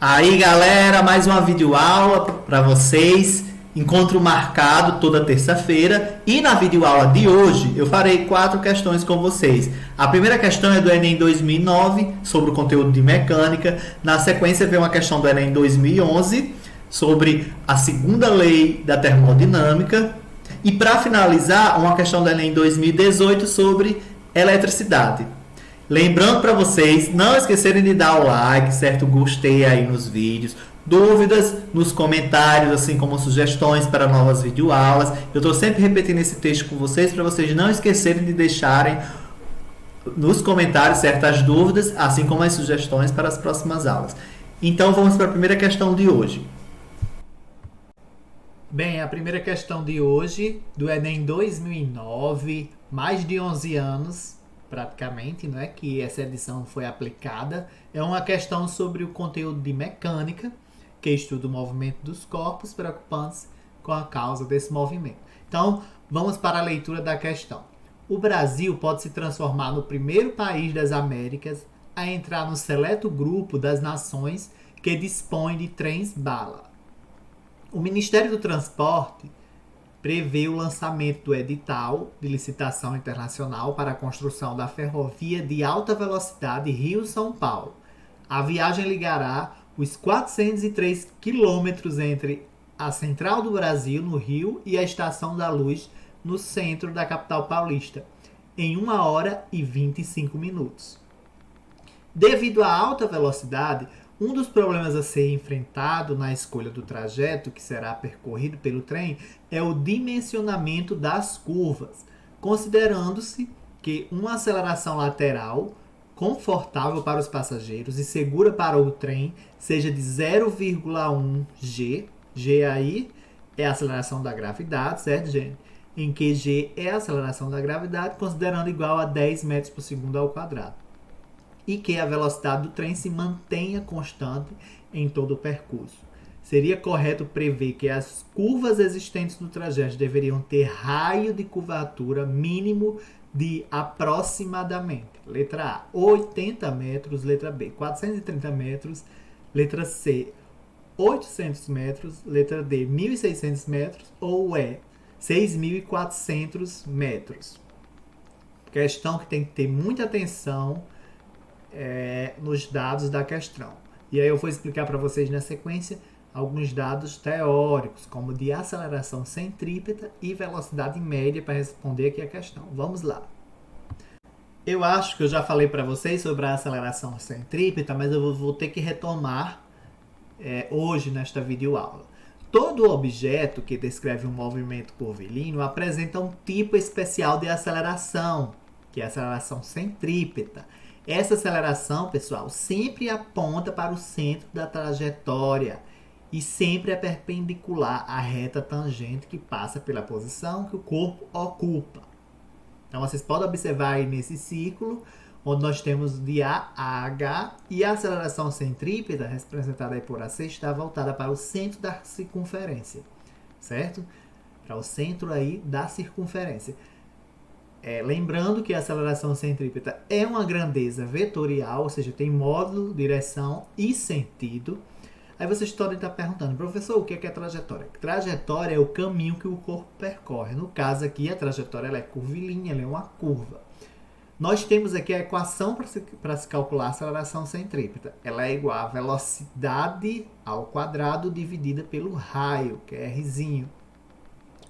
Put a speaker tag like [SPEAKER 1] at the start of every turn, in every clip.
[SPEAKER 1] Aí galera, mais uma videoaula para vocês. Encontro marcado toda terça-feira. E na videoaula de hoje eu farei 4 questões com vocês. A primeira questão é do Enem 2009, sobre o conteúdo de mecânica. Na sequência vem uma questão do Enem 2011, sobre a segunda lei da termodinâmica. E para finalizar, uma questão do Enem 2018 sobre eletricidade. Lembrando para vocês, não esquecerem de dar o like, certo? Gostei aí nos vídeos. Dúvidas nos comentários, assim como sugestões para novas videoaulas. Eu estou sempre repetindo esse texto com vocês para vocês não esquecerem de deixarem nos comentários certas dúvidas, assim como as sugestões para as próximas aulas. Então vamos para a primeira questão de hoje. Bem, a primeira questão de hoje, do Enem 2009, mais de 11 anos, praticamente, não é, que essa edição foi aplicada, é uma questão sobre o conteúdo de mecânica, que estuda o movimento dos corpos, preocupando-se com a causa desse movimento. Então, vamos para a leitura da questão. O Brasil pode se transformar no primeiro país das Américas a entrar no seleto grupo das nações que dispõem de trens-bala. O Ministério do Transporte prevê o lançamento do edital de licitação internacional para a construção da ferrovia de alta velocidade Rio-São Paulo. A viagem ligará os 403 quilômetros entre a Central do Brasil, no Rio, e a Estação da Luz, no centro da capital paulista, em 1 hora e 25 minutos. Devido à alta velocidade, um dos problemas a ser enfrentado na escolha do trajeto que será percorrido pelo trem é o dimensionamento das curvas, considerando-se que uma aceleração lateral confortável para os passageiros e segura para o trem seja de 0,1 g. G aí é a aceleração da gravidade, certo, gente? Em que g é a aceleração da gravidade, considerando igual a 10 metros por segundo ao quadrado. E que a velocidade do trem se mantenha constante em todo o percurso. Seria correto prever que as curvas existentes no trajeto deveriam ter raio de curvatura mínimo de aproximadamente, letra A, 80 metros, letra B, 430 metros, letra C, 800 metros, letra D, 1.600 metros ou E, 6.400 metros. Questão que tem que ter muita atenção nos dados da questão. E aí eu vou explicar para vocês na sequência alguns dados teóricos, como de aceleração centrípeta e velocidade média, para responder aqui a questão. Vamos lá. Eu acho que eu já falei para vocês sobre a aceleração centrípeta, mas eu vou ter que retomar hoje nesta videoaula. Todo objeto que descreve um movimento curvilíneo apresenta um tipo especial de aceleração, que é a aceleração centrípeta. Essa aceleração, pessoal, sempre aponta para o centro da trajetória e sempre é perpendicular à reta tangente que passa pela posição que o corpo ocupa. Então, vocês podem observar aí nesse círculo, onde nós temos de A a H, e a aceleração centrípeta, representada aí por AC, está voltada para o centro da circunferência, certo? Para o centro aí da circunferência. Lembrando que a aceleração centrípeta é uma grandeza vetorial, ou seja, tem módulo, direção e sentido. Aí vocês podem estar perguntando, professor, o que é trajetória? Trajetória é o caminho que o corpo percorre. No caso aqui, a trajetória ela é curvilínea, ela é uma curva. Nós temos aqui a equação para se calcular a aceleração centrípeta. Ela é igual a velocidade ao quadrado dividida pelo raio, que é Rzinho.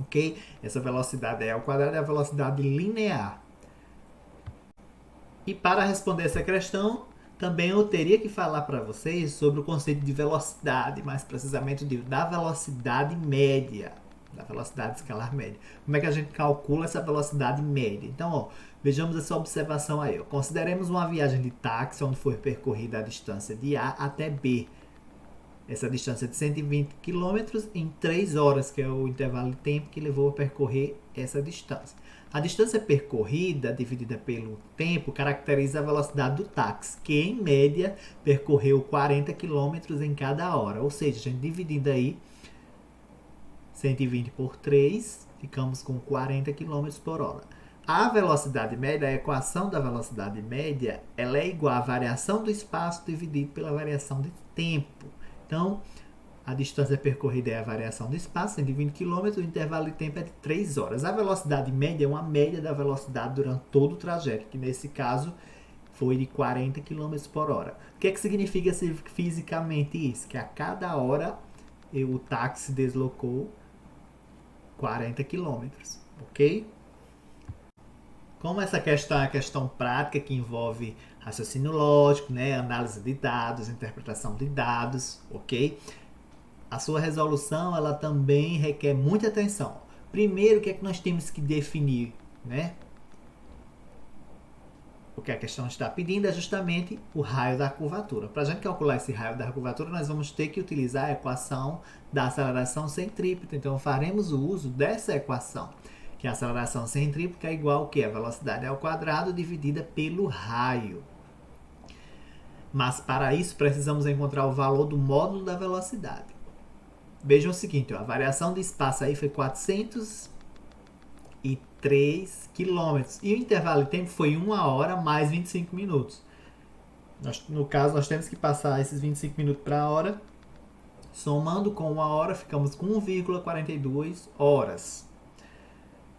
[SPEAKER 1] Ok? Essa velocidade é ao quadrado é a velocidade linear. E para responder essa questão, também eu teria que falar para vocês sobre o conceito de velocidade, mais precisamente da velocidade média, da velocidade escalar média. Como é que a gente calcula essa velocidade média? Então, vejamos essa observação aí. Consideremos uma viagem de táxi onde foi percorrida a distância de A até B. Essa distância de 120 km em 3 horas, que é o intervalo de tempo que levou a percorrer essa distância. A distância percorrida, dividida pelo tempo, caracteriza a velocidade do táxi, que em média percorreu 40 km em cada hora. Ou seja, a gente dividindo aí 120 por 3, ficamos com 40 km por hora. A velocidade média, a equação da velocidade média, ela é igual à variação do espaço dividido pela variação de tempo. Então, a distância percorrida é a variação do espaço, 120 km, o intervalo de tempo é de 3 horas. A velocidade média é uma média da velocidade durante todo o trajeto, que nesse caso foi de 40 km por hora. O que significa fisicamente isso? Que a cada hora o táxi deslocou 40 km, ok? Como essa questão é uma questão prática que envolve raciocínio lógico, né, análise de dados, interpretação de dados, ok? A sua resolução ela também requer muita atenção. Primeiro, o que é que nós temos que definir, né? O que a questão está pedindo é justamente o raio da curvatura. Para a gente calcular esse raio da curvatura, nós vamos ter que utilizar a equação da aceleração centrípeta. Então, faremos o uso dessa equação, que a aceleração centrípeta é igual ao que? A velocidade ao quadrado dividida pelo raio. Mas, para isso, precisamos encontrar o valor do módulo da velocidade. Vejam o seguinte, ó, a variação de espaço aí foi 403 km. E o intervalo de tempo foi 1 hora mais 25 minutos. No caso, nós temos que passar esses 25 minutos para a hora. Somando com 1 hora, ficamos com 1,42 horas.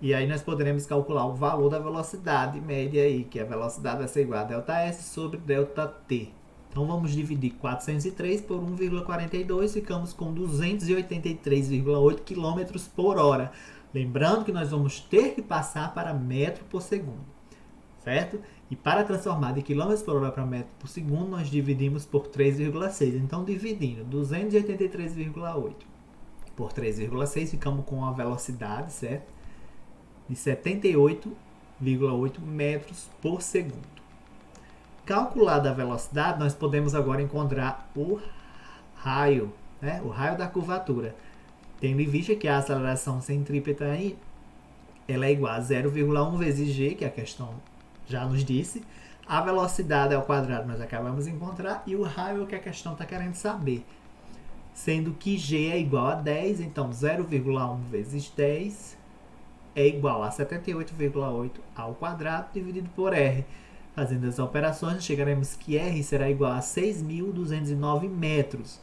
[SPEAKER 1] E aí nós poderemos calcular o valor da velocidade média aí, que a velocidade vai ser igual a ΔS sobre ΔT. Então vamos dividir 403 por 1,42, ficamos com 283,8 km por hora. Lembrando que nós vamos ter que passar para metro por segundo, certo? E para transformar de km por hora para metro por segundo, nós dividimos por 3,6. Então, dividindo 283,8 por 3,6, ficamos com a velocidade, certo? De 78,8 metros por segundo. Calculada a velocidade, nós podemos agora encontrar o raio, né? O raio da curvatura. Tendo em vista que a aceleração centrípeta aí, ela é igual a 0,1 vezes g, que a questão já nos disse. A velocidade ao quadrado nós acabamos de encontrar e o raio é o que a questão está querendo saber. Sendo que g é igual a 10, então 0,1 vezes 10 é igual a 78,8 ao quadrado dividido por r. Fazendo as operações, chegaremos que R será igual a 6.209 metros.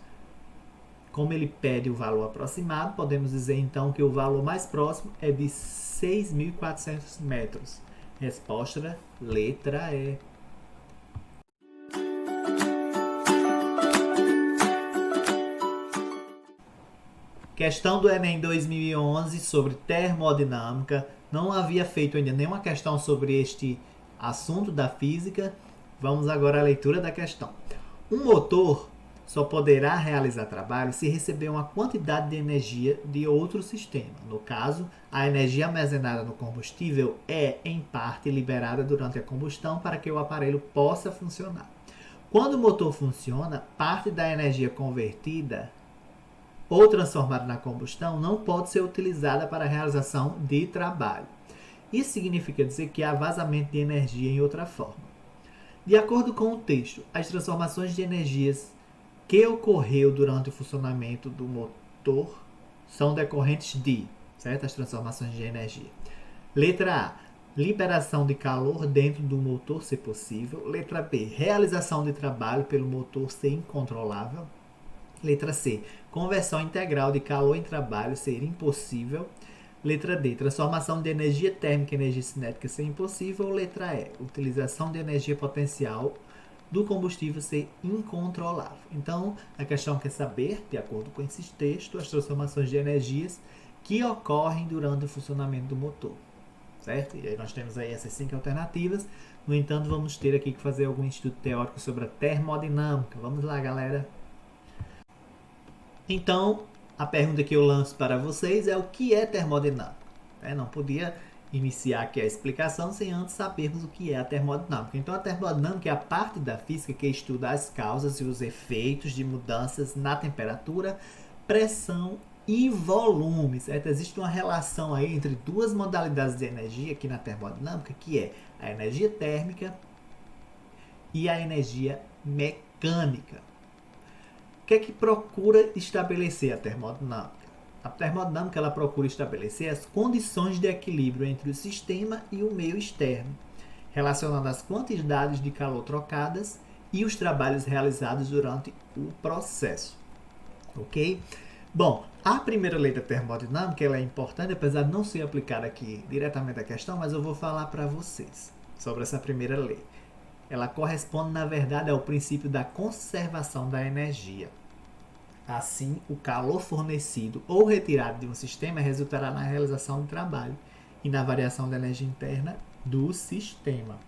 [SPEAKER 1] Como ele pede o valor aproximado, podemos dizer então que o valor mais próximo é de 6.400 metros. Resposta, letra E. Questão do Enem 2011 sobre termodinâmica. Não havia feito ainda nenhuma questão sobre este assunto da física. Vamos agora à leitura da questão. Um motor só poderá realizar trabalho se receber uma quantidade de energia de outro sistema. No caso, a energia armazenada no combustível é, em parte, liberada durante a combustão para que o aparelho possa funcionar. Quando o motor funciona, parte da energia convertida ou transformada na combustão não pode ser utilizada para a realização de trabalho. Isso significa dizer que há vazamento de energia em outra forma. De acordo com o texto, as transformações de energias que ocorreu durante o funcionamento do motor são decorrentes de, certo? As transformações de energia. Letra A, liberação de calor dentro do motor ser possível. Letra B, realização de trabalho pelo motor ser incontrolável. Letra C, conversão integral de calor em trabalho ser impossível. Letra D, transformação de energia térmica em energia cinética ser impossível. Letra E, utilização de energia potencial do combustível ser incontrolável. Então, a questão quer saber, de acordo com esses textos, as transformações de energias que ocorrem durante o funcionamento do motor, certo? E aí nós temos aí essas 5 alternativas. No entanto, vamos ter aqui que fazer algum estudo teórico sobre a termodinâmica. Vamos lá, galera! Então, a pergunta que eu lanço para vocês é o que é termodinâmica? Não podia iniciar aqui a explicação sem antes sabermos o que é a termodinâmica. Então, a termodinâmica é a parte da física que estuda as causas e os efeitos de mudanças na temperatura, pressão e volume, certo? Existe uma relação aí entre duas modalidades de energia aqui na termodinâmica, que é a energia térmica e a energia mecânica. O que é que procura estabelecer a termodinâmica? A termodinâmica ela procura estabelecer as condições de equilíbrio entre o sistema e o meio externo, relacionando as quantidades de calor trocadas e os trabalhos realizados durante o processo. ok? Bom, a primeira lei da termodinâmica ela é importante, apesar de não ser aplicada aqui diretamente à questão, mas eu vou falar para vocês sobre essa primeira lei. Ela corresponde, na verdade, ao princípio da conservação da energia. Assim, o calor fornecido ou retirado de um sistema resultará na realização do trabalho e na variação da energia interna do sistema.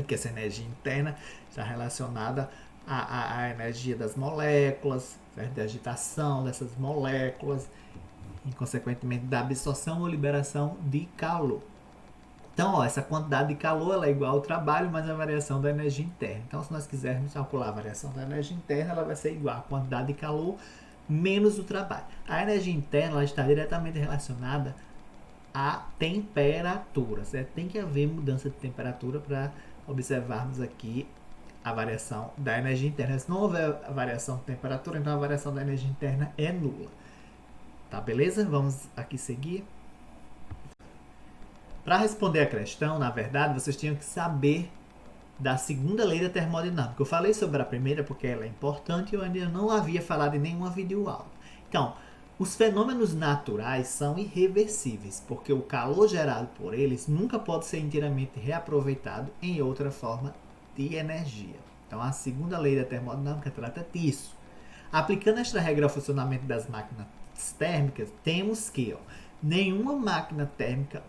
[SPEAKER 1] Que essa energia interna está relacionada à energia das moléculas, certo? Da agitação dessas moléculas e, consequentemente, da absorção ou liberação de calor. Então, essa quantidade de calor ela é igual ao trabalho, mas a variação da energia interna. Então, se nós quisermos calcular a variação da energia interna, ela vai ser igual à quantidade de calor menos o trabalho. A energia interna ela está diretamente relacionada à temperatura, certo? Tem que haver mudança de temperatura para observarmos aqui a variação da energia interna. Se não houver a variação de temperatura, então a variação da energia interna é nula. Tá, beleza? Vamos aqui seguir. Para responder a questão, na verdade, vocês tinham que saber da segunda lei da termodinâmica. Eu falei sobre a primeira porque ela é importante e eu ainda não havia falado em nenhuma videoaula. Então, os fenômenos naturais são irreversíveis, porque o calor gerado por eles nunca pode ser inteiramente reaproveitado em outra forma de energia. Então, a segunda lei da termodinâmica trata disso. Aplicando esta regra ao funcionamento das máquinas térmicas, temos que nenhuma máquina térmica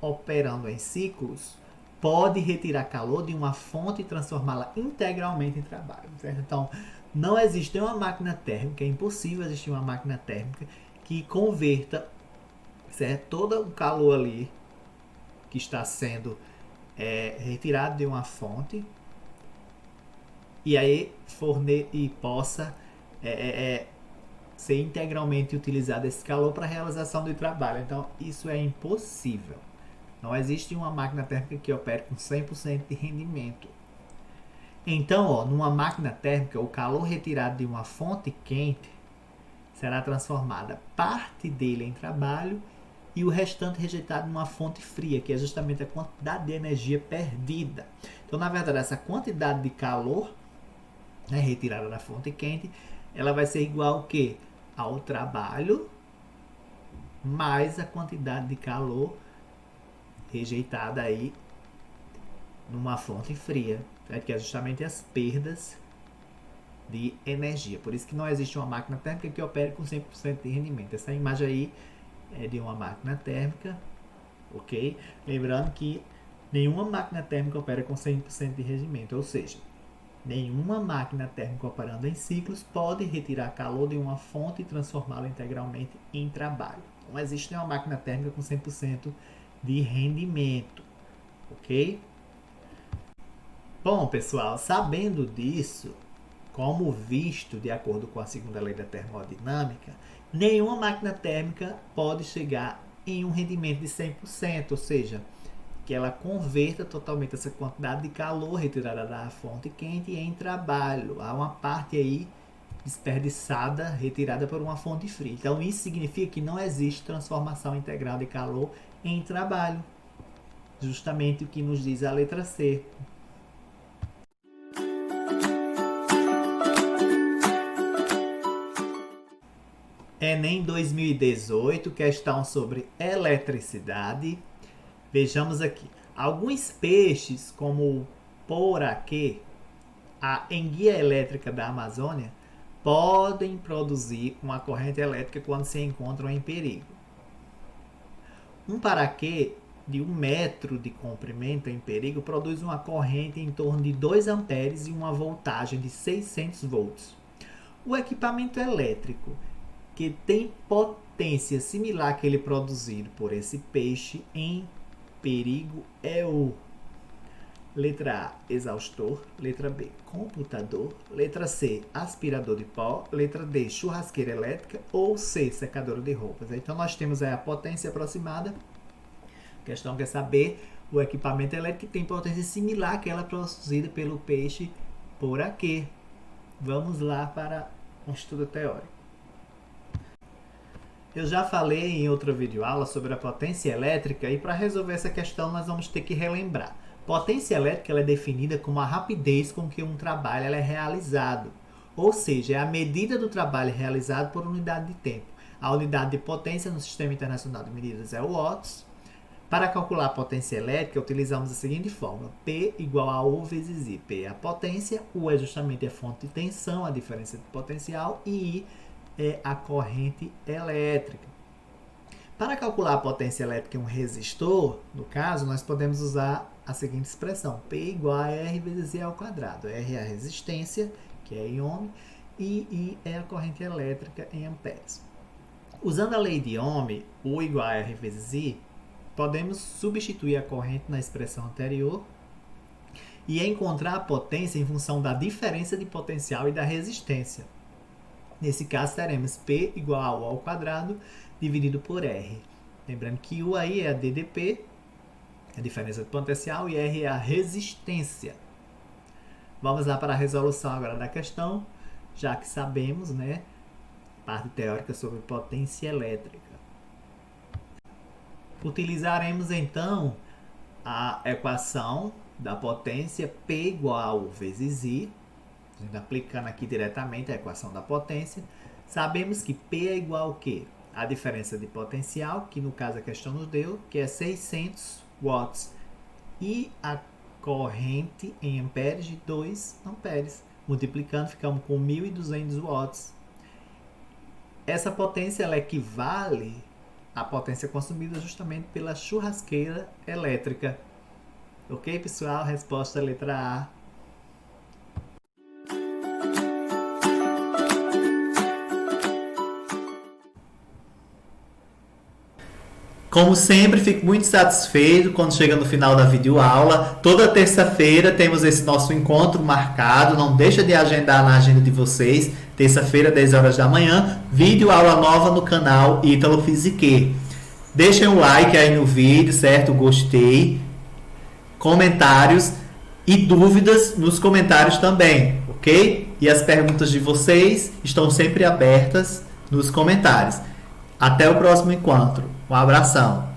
[SPEAKER 1] operando em ciclos pode retirar calor de uma fonte e transformá-la integralmente em trabalho, certo? Então, não existe uma máquina térmica, é impossível existir uma máquina térmica que converta, certo, todo o calor ali que está sendo retirado de uma fonte e aí possa ser integralmente utilizado esse calor para a realização do trabalho. Então, isso é impossível. Não existe uma máquina térmica que opere com 100% de rendimento. Então, numa máquina térmica, o calor retirado de uma fonte quente será transformada parte dele em trabalho e o restante rejeitado numa fonte fria, que é justamente a quantidade de energia perdida. Então, na verdade, essa quantidade de calor retirada da fonte quente, ela vai ser igual ao quê? Ao trabalho mais a quantidade de calor rejeitada aí numa fonte fria, certo? Que é justamente as perdas de energia. Por isso que não existe uma máquina térmica que opere com 100% de rendimento. Essa imagem aí é de uma máquina térmica, ok? Lembrando que nenhuma máquina térmica opera com 100% de rendimento, ou seja, nenhuma máquina térmica operando em ciclos pode retirar calor de uma fonte e transformá-la integralmente em trabalho. Não existe nenhuma máquina térmica com 100% de rendimento, ok? Bom, pessoal, sabendo disso, como visto de acordo com a segunda lei da termodinâmica, nenhuma máquina térmica pode chegar em um rendimento de 100%, ou seja, que ela converta totalmente essa quantidade de calor retirada da fonte quente em trabalho. Há uma parte aí desperdiçada, retirada por uma fonte fria. Então, isso significa que não existe transformação integral de calor em trabalho. Justamente o que nos diz a letra C. Enem 2018, questão sobre eletricidade. Vejamos aqui. Alguns peixes, como o poraquê, a enguia elétrica da Amazônia, podem produzir uma corrente elétrica quando se encontram em perigo. Um paraquê de 1 metro de comprimento em perigo produz uma corrente em torno de 2 amperes e uma voltagem de 600 volts. O equipamento elétrico que tem potência similar àquele produzido por esse peixe em perigo é o letra A, exaustor, letra B, computador, letra C, aspirador de pó, letra D, churrasqueira elétrica ou C, secadora de roupas. Então nós temos aí a potência aproximada. A questão quer saber o equipamento elétrico que tem potência similar àquela produzida pelo peixe poraquê. Vamos lá para um estudo teórico. Eu já falei em outra videoaula sobre a potência elétrica e para resolver essa questão nós vamos ter que relembrar. Potência elétrica ela é definida como a rapidez com que um trabalho é realizado, ou seja, é a medida do trabalho realizado por unidade de tempo. A unidade de potência no Sistema Internacional de Medidas é o watts. Para calcular a potência elétrica, utilizamos a seguinte fórmula: P igual a U vezes I. P é a potência, U é justamente a fonte de tensão, a diferença de potencial, e I é a corrente elétrica. Para calcular a potência elétrica em um resistor, no caso, nós podemos usar a seguinte expressão: P igual a R vezes I ao quadrado. R é a resistência, que é em ohm, e I é a corrente elétrica em amperes. Usando a lei de Ohm, U igual a R vezes I, podemos substituir a corrente na expressão anterior e encontrar a potência em função da diferença de potencial e da resistência. Nesse caso, teremos P igual a U ao quadrado dividido por R. Lembrando que U aí é a DDP, a diferença de potencial, e R é a resistência. Vamos lá para a resolução agora da questão, já que sabemos, né, parte teórica sobre potência elétrica. Utilizaremos então a equação da potência P igual a U vezes I, aplicando aqui diretamente a equação da potência. Sabemos que P é igual ao quê? A diferença de potencial, que no caso a questão nos deu, que é 600 watts, e a corrente em amperes de 2 amperes. Multiplicando, ficamos com 1.200 watts. Essa potência ela equivale à potência consumida justamente pela churrasqueira elétrica. Ok, pessoal? Resposta letra A. Como sempre, fico muito satisfeito quando chega no final da videoaula. Toda terça-feira temos esse nosso encontro marcado. Não deixa de agendar na agenda de vocês. Terça-feira, 10 horas da manhã, videoaula nova no canal Ítalo Physique. Deixem um like aí no vídeo, certo? Gostei. Comentários e dúvidas nos comentários também, ok? E as perguntas de vocês estão sempre abertas nos comentários. Até o próximo encontro. Um abração.